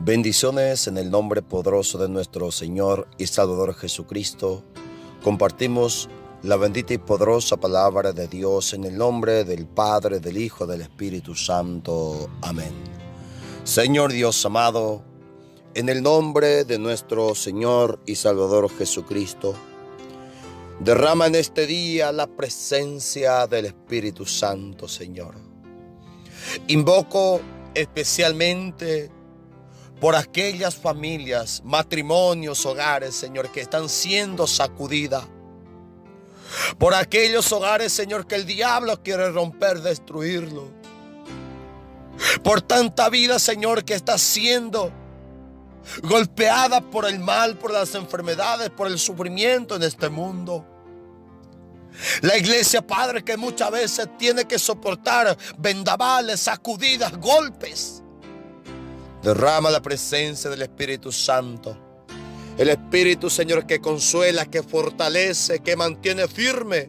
Bendiciones en el nombre poderoso de nuestro Señor y Salvador Jesucristo. Compartimos la bendita y poderosa palabra de Dios en el nombre del Padre, del Hijo, del Espíritu Santo. Amén. Señor Dios amado, en el nombre de nuestro Señor y Salvador Jesucristo, derrama en este día la presencia del Espíritu Santo, Señor. Invoco especialmente por aquellas familias, matrimonios, hogares, Señor, que están siendo sacudidas. Por aquellos hogares, Señor, que el diablo quiere romper, destruirlo. Por tanta vida, Señor, que está siendo golpeada por el mal, por las enfermedades, por el sufrimiento en este mundo. La iglesia, Padre, que muchas veces tiene que soportar vendavales, sacudidas, golpes. Derrama la presencia del Espíritu Santo. El Espíritu, Señor, que consuela, que fortalece, que mantiene firme.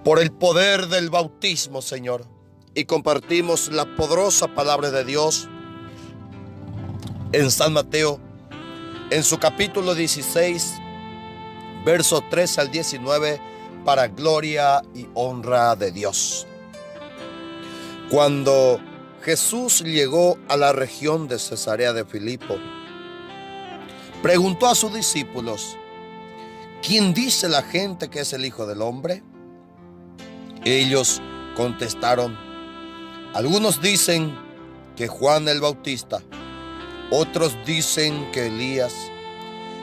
Por el poder del bautismo, Señor. Y compartimos la poderosa palabra de Dios en San Mateo, en su capítulo 16, versos 13 al 19, para gloria y honra de Dios. Cuando Jesús llegó a la región de Cesarea de Filipo, preguntó a sus discípulos: ¿quién dice la gente que es el Hijo del Hombre? Ellos contestaron: algunos dicen que Juan el Bautista, otros dicen que Elías,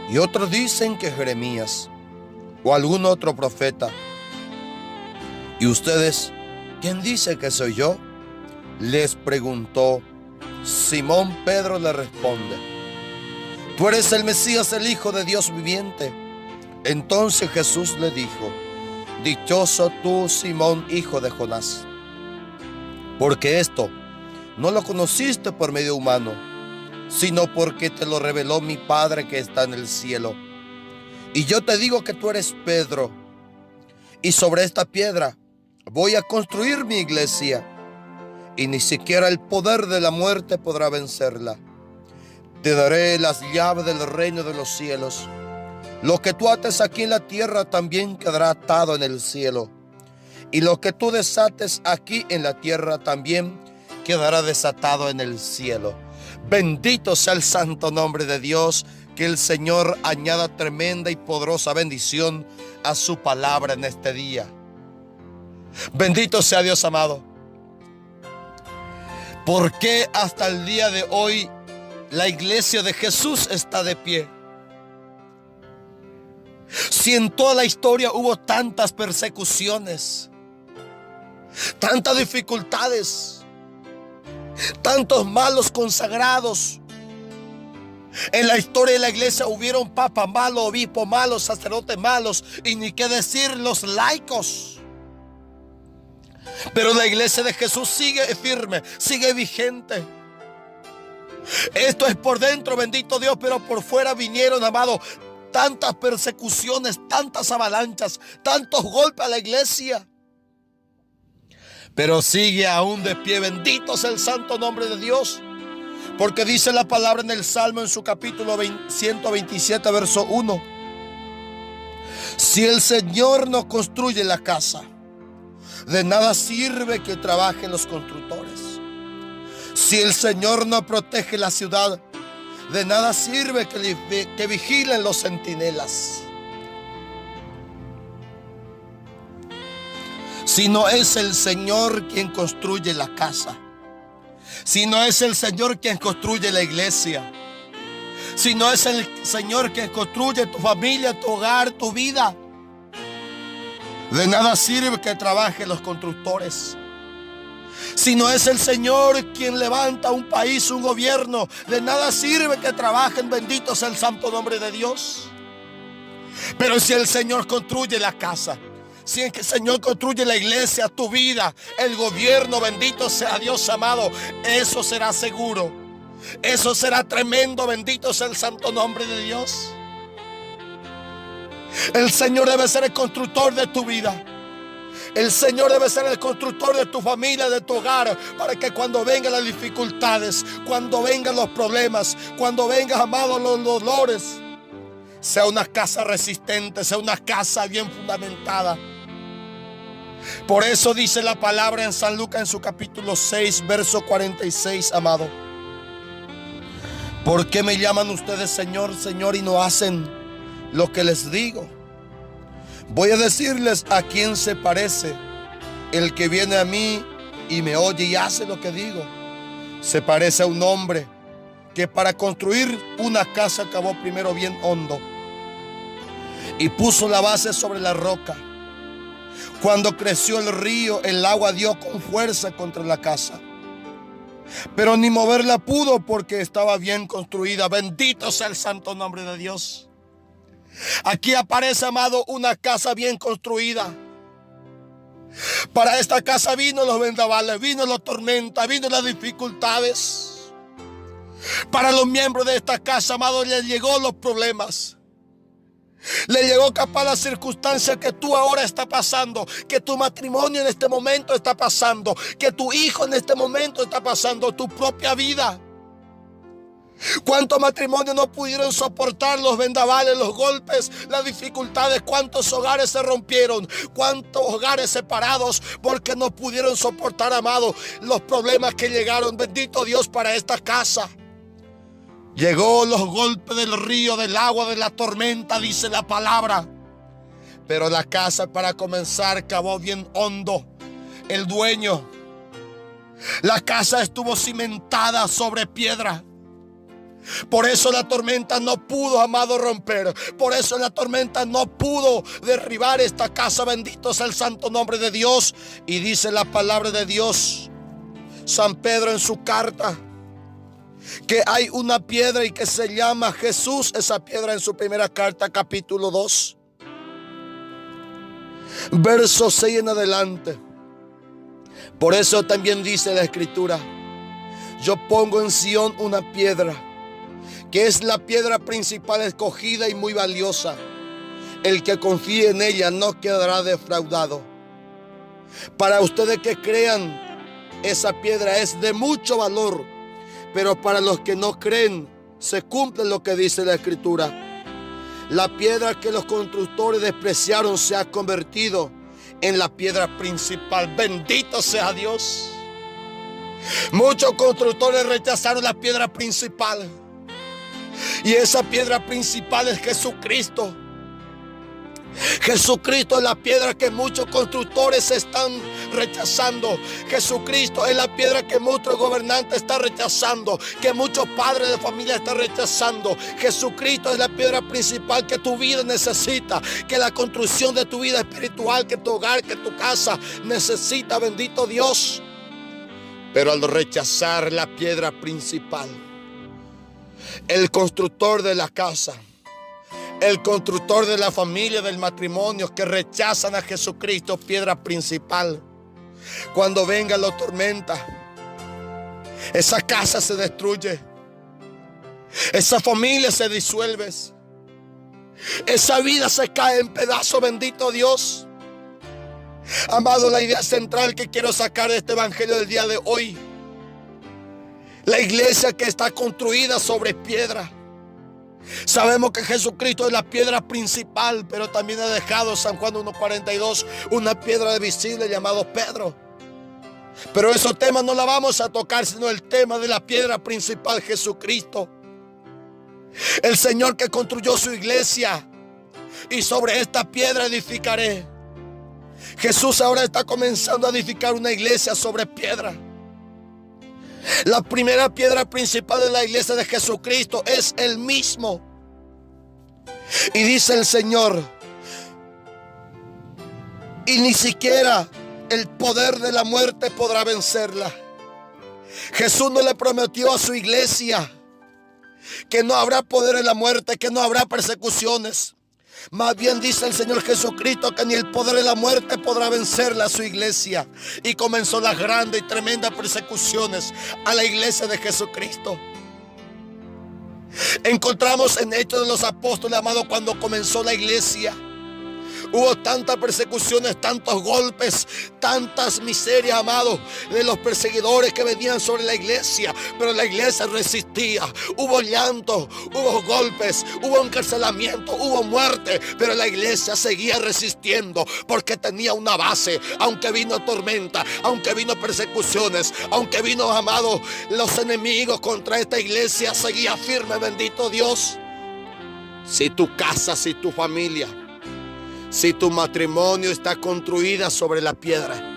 y otros dicen que Jeremías o algún otro profeta. ¿Y ustedes, quién dice que soy yo?, les preguntó. Simón Pedro le responde: tú eres el Mesías, el Hijo de Dios viviente. Entonces Jesús le dijo: dichoso tú, Simón, hijo de Jonás, porque esto no lo conociste por medio humano, sino porque te lo reveló mi Padre que está en el cielo. Y yo te digo que tú eres Pedro, y sobre esta piedra voy a construir mi iglesia, y ni siquiera el poder de la muerte podrá vencerla. Te daré las llaves del reino de los cielos. Lo que tú ates aquí en la tierra también quedará atado en el cielo, y lo que tú desates aquí en la tierra también quedará desatado en el cielo. Bendito sea el santo nombre de Dios. Que el Señor añada tremenda y poderosa bendición a su palabra en este día. Bendito sea Dios amado. ¿Por qué hasta el día de hoy la iglesia de Jesús está de pie? Si en toda la historia hubo tantas persecuciones, tantas dificultades, tantos malos consagrados. En la historia de la iglesia hubieron papas malos, obispos malos, sacerdotes malos, y ni qué decir los laicos. Pero la iglesia de Jesús sigue firme, sigue vigente. Esto es por dentro, bendito Dios, pero por fuera vinieron, amado, tantas persecuciones, tantas avalanchas, tantos golpes a la iglesia. Pero sigue aún de pie. Bendito sea el santo nombre de Dios. Porque dice la palabra en el Salmo, en su capítulo 127, verso 1. Si el Señor no construye la casa, de nada sirve que trabajen los constructores. Si el Señor no protege la ciudad, de nada sirve que vigilen los centinelas. Si no es el Señor quien construye la casa, si no es el Señor quien construye la iglesia, si no es el Señor quien construye tu familia, tu hogar, tu vida, de nada sirve que trabajen los constructores. Si no es el Señor quien levanta un país, un gobierno, de nada sirve que trabajen. Bendito sea el santo nombre de Dios. Pero si el Señor construye la casa, si el Señor construye la iglesia, tu vida, el gobierno, bendito sea Dios amado, eso será seguro, eso será tremendo. Bendito sea el santo nombre de Dios. El Señor debe ser el constructor de tu vida. El Señor debe ser el constructor de tu familia, de tu hogar, para que cuando vengan las dificultades, cuando vengan los problemas, cuando vengan, amados, los dolores, sea una casa resistente, sea una casa bien fundamentada. Por eso dice la palabra en San Lucas en su capítulo 6, verso 46, amado. ¿Por qué me llaman ustedes Señor, Señor y no hacen lo que les digo? Voy a decirles a quién se parece el que viene a mí y me oye y hace lo que digo. Se parece a un hombre que para construir una casa cavó primero bien hondo y puso la base sobre la roca. Cuando creció el río, el agua dio con fuerza contra la casa, pero ni moverla pudo porque estaba bien construida. Bendito sea el santo nombre de Dios. Aquí aparece, amado, una casa bien construida. Para esta casa vino los vendavales, vino la tormenta, vino las dificultades. Para los miembros de esta casa, amado, les llegó los problemas. Le llegó capaz la circunstancia que tú ahora estás pasando, que tu matrimonio en este momento está pasando, que tu hijo en este momento está pasando, tu propia vida. ¿Cuántos matrimonios no pudieron soportar los vendavales, los golpes, las dificultades? ¿Cuántos hogares se rompieron? ¿Cuántos hogares separados porque no pudieron soportar, amado, los problemas que llegaron? Bendito Dios para esta casa. Llegó los golpes del río, del agua, de la tormenta, dice la palabra. Pero la casa, para comenzar, cavó bien hondo el dueño. La casa estuvo cimentada sobre piedra. Por eso la tormenta no pudo, amado, romper. Por eso la tormenta no pudo derribar esta casa. Bendito sea el santo nombre de Dios. Y dice la palabra de Dios, San Pedro en su carta, que hay una piedra y que se llama Jesús. Esa piedra en su primera carta, capítulo 2, verso 6 en adelante. Por eso también dice la Escritura: yo pongo en Sión una piedra, que es la piedra principal, escogida y muy valiosa. El que confíe en ella no quedará defraudado. Para ustedes que crean, esa piedra es de mucho valor. Pero para los que no creen, se cumple lo que dice la Escritura. La piedra que los constructores despreciaron se ha convertido en la piedra principal. Bendito sea Dios. Muchos constructores rechazaron la piedra principal. Y esa piedra principal es Jesucristo. Jesucristo es la piedra que muchos constructores están rechazando. Jesucristo es la piedra que muchos gobernantes están rechazando, que muchos padres de familia están rechazando. Jesucristo es la piedra principal que tu vida necesita, que la construcción de tu vida espiritual, que tu hogar, que tu casa necesita. Bendito Dios. Pero al rechazar la piedra principal, el constructor de la casa, el constructor de la familia, del matrimonio, que rechazan a Jesucristo, piedra principal, cuando venga la tormenta, esa casa se destruye, esa familia se disuelve, esa vida se cae en pedazos. Bendito Dios. Amado, la idea central que quiero sacar de este evangelio del día de hoy: la iglesia que está construida sobre piedra. Sabemos que Jesucristo es la piedra principal, pero también ha dejado San Juan 1:42 una piedra visible llamado Pedro. Pero esos temas no la vamos a tocar, sino el tema de la piedra principal, Jesucristo. El Señor que construyó su iglesia, y sobre esta piedra edificaré. Jesús ahora está comenzando a edificar una iglesia sobre piedra. La primera piedra principal de la iglesia de Jesucristo es Él mismo. Y dice el Señor: y ni siquiera el poder de la muerte podrá vencerla. Jesús no le prometió a su iglesia que no habrá poder en la muerte, que no habrá persecuciones. Más bien dice el Señor Jesucristo que ni el poder de la muerte podrá vencerla a su iglesia. Y comenzó las grandes y tremendas persecuciones a la iglesia de Jesucristo. Encontramos en Hechos de los Apóstoles, amado, cuando comenzó la iglesia, Hubo tantas persecuciones, tantos golpes, tantas miserias, amado, de los perseguidores que venían sobre la iglesia, pero la iglesia resistía. Hubo llanto, hubo golpes, hubo encarcelamiento, hubo muerte, pero la iglesia seguía resistiendo porque tenía una base. Aunque vino tormenta, aunque vino persecuciones, aunque vino, amado, los enemigos contra esta iglesia, seguía firme, bendito Dios. Si tu casa, si tu familia, si tu matrimonio está construida sobre la piedra,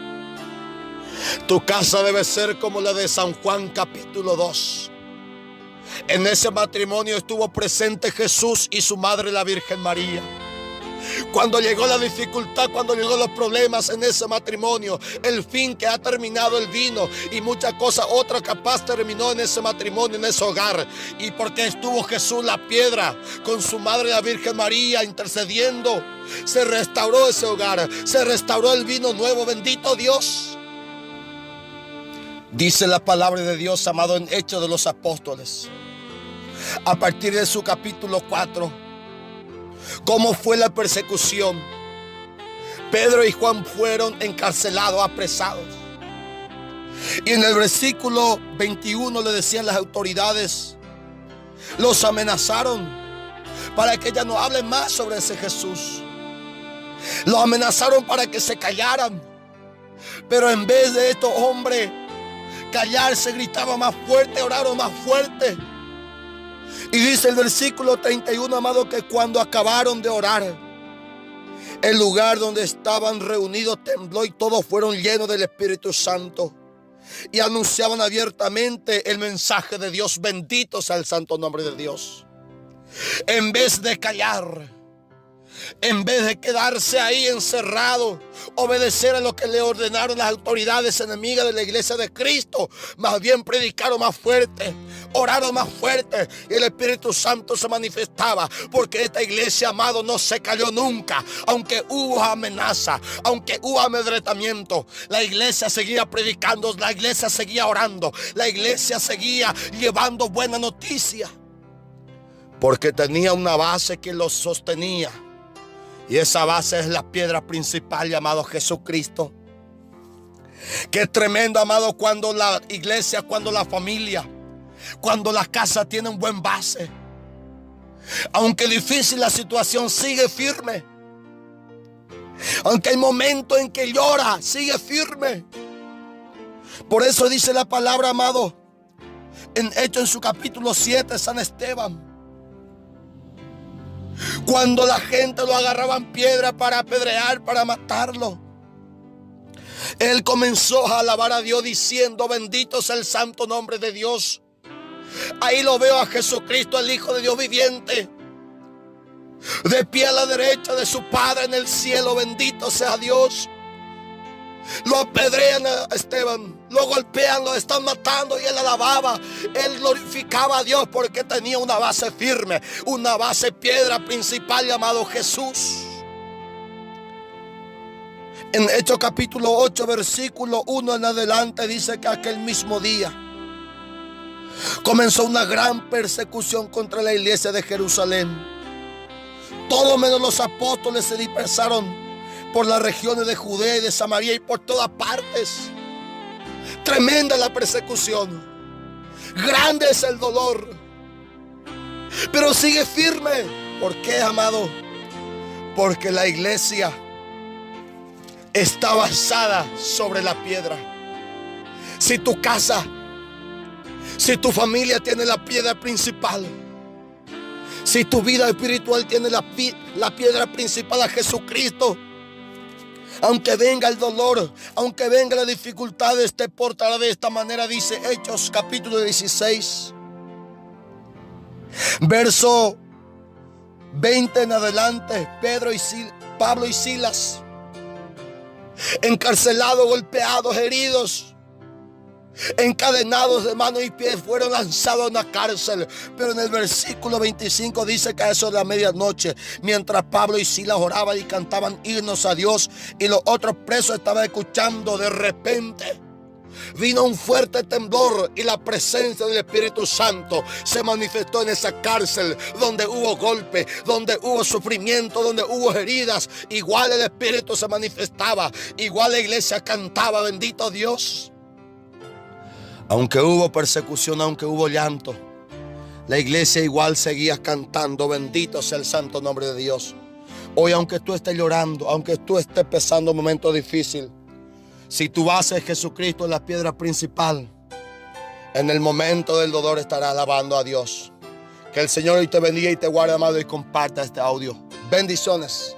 tu casa debe ser como la de San Juan capítulo 2. En ese matrimonio estuvo presente Jesús y su madre, la Virgen María. Cuando llegó la dificultad, cuando llegó los problemas en ese matrimonio, el fin que ha terminado el vino y muchas cosas, otra capaz terminó en ese matrimonio, en ese hogar. Y porque estuvo Jesús, la piedra, con su madre, la Virgen María, intercediendo, se restauró ese hogar, se restauró el vino nuevo, bendito Dios. Dice la palabra de Dios, amado, en Hechos de los Apóstoles, a partir de su capítulo 4, cómo fue la persecución. Pedro y Juan fueron encarcelados, apresados. Y en el versículo 21 le decían las autoridades, los amenazaron para que ya no hablen más sobre ese Jesús. Los amenazaron para que se callaran. Pero en vez de estos hombres callarse, gritaban más fuerte, oraron más fuerte. Y dice el versículo 31, amado, que cuando acabaron de orar, el lugar donde estaban reunidos tembló y todos fueron llenos del Espíritu Santo y anunciaban abiertamente el mensaje de Dios. Bendito sea el santo nombre de Dios. En vez de callar, en vez de quedarse ahí encerrado, obedecer a lo que le ordenaron las autoridades enemigas de la iglesia de Cristo, más bien predicaron más fuerte, oraron más fuerte, y el Espíritu Santo se manifestaba. Porque esta iglesia, amado, no se cayó nunca. Aunque hubo amenaza, aunque hubo amedrentamiento, la iglesia seguía predicando, la iglesia seguía orando, la iglesia seguía llevando buena noticia, porque tenía una base que los sostenía. Y esa base es la piedra principal, llamado Jesucristo. Qué tremendo, amado, cuando la iglesia, cuando la familia, cuando la casa tiene un buen base. Aunque difícil la situación, sigue firme. Aunque hay momentos en que llora, sigue firme. Por eso dice la palabra, amado, en Hechos en su capítulo 7, San Esteban, cuando la gente lo agarraban piedra para apedrear, para matarlo, él comenzó a alabar a Dios diciendo: bendito sea el santo nombre de Dios. Ahí lo veo a Jesucristo, el Hijo de Dios viviente, de pie a la derecha de su Padre en el cielo. Bendito sea Dios. Lo apedrean a Esteban, lo golpean, lo están matando, y él alababa, él glorificaba a Dios porque tenía una base firme, una base piedra principal, llamado Jesús. En Hechos capítulo 8, versículo 1 en adelante, dice que aquel mismo día comenzó una gran persecución contra la iglesia de Jerusalén. Todos menos los apóstoles se dispersaron por las regiones de Judea y de Samaria y por todas partes. Tremenda la persecución, grande es el dolor, pero sigue firme. ¿Por qué, amado? Porque la iglesia está basada sobre la piedra. Si tu casa, si tu familia tiene la piedra principal, si tu vida espiritual tiene la piedra principal a Jesucristo, aunque venga el dolor, aunque venga la dificultad, te portará de esta manera. Dice Hechos capítulo 16, verso 20 en adelante. Pablo y Silas, encarcelados, golpeados, heridos, encadenados de manos y pies, fueron lanzados en la cárcel. Pero en el versículo 25 dice que a eso de la medianoche, mientras Pablo y Silas oraban y cantaban himnos a Dios y los otros presos estaban escuchando, de repente vino un fuerte temblor y la presencia del Espíritu Santo se manifestó en esa cárcel donde hubo golpe, donde hubo sufrimiento, donde hubo heridas. Igual el Espíritu se manifestaba, igual la iglesia cantaba, bendito Dios. Aunque hubo persecución, aunque hubo llanto, la iglesia igual seguía cantando, bendito sea el santo nombre de Dios. Hoy, aunque tú estés llorando, aunque tú estés pasando un momento difícil, si tu base es Jesucristo, es la piedra principal, en el momento del dolor estarás alabando a Dios. Que el Señor hoy te bendiga y te guarde, amado, y comparta este audio. Bendiciones.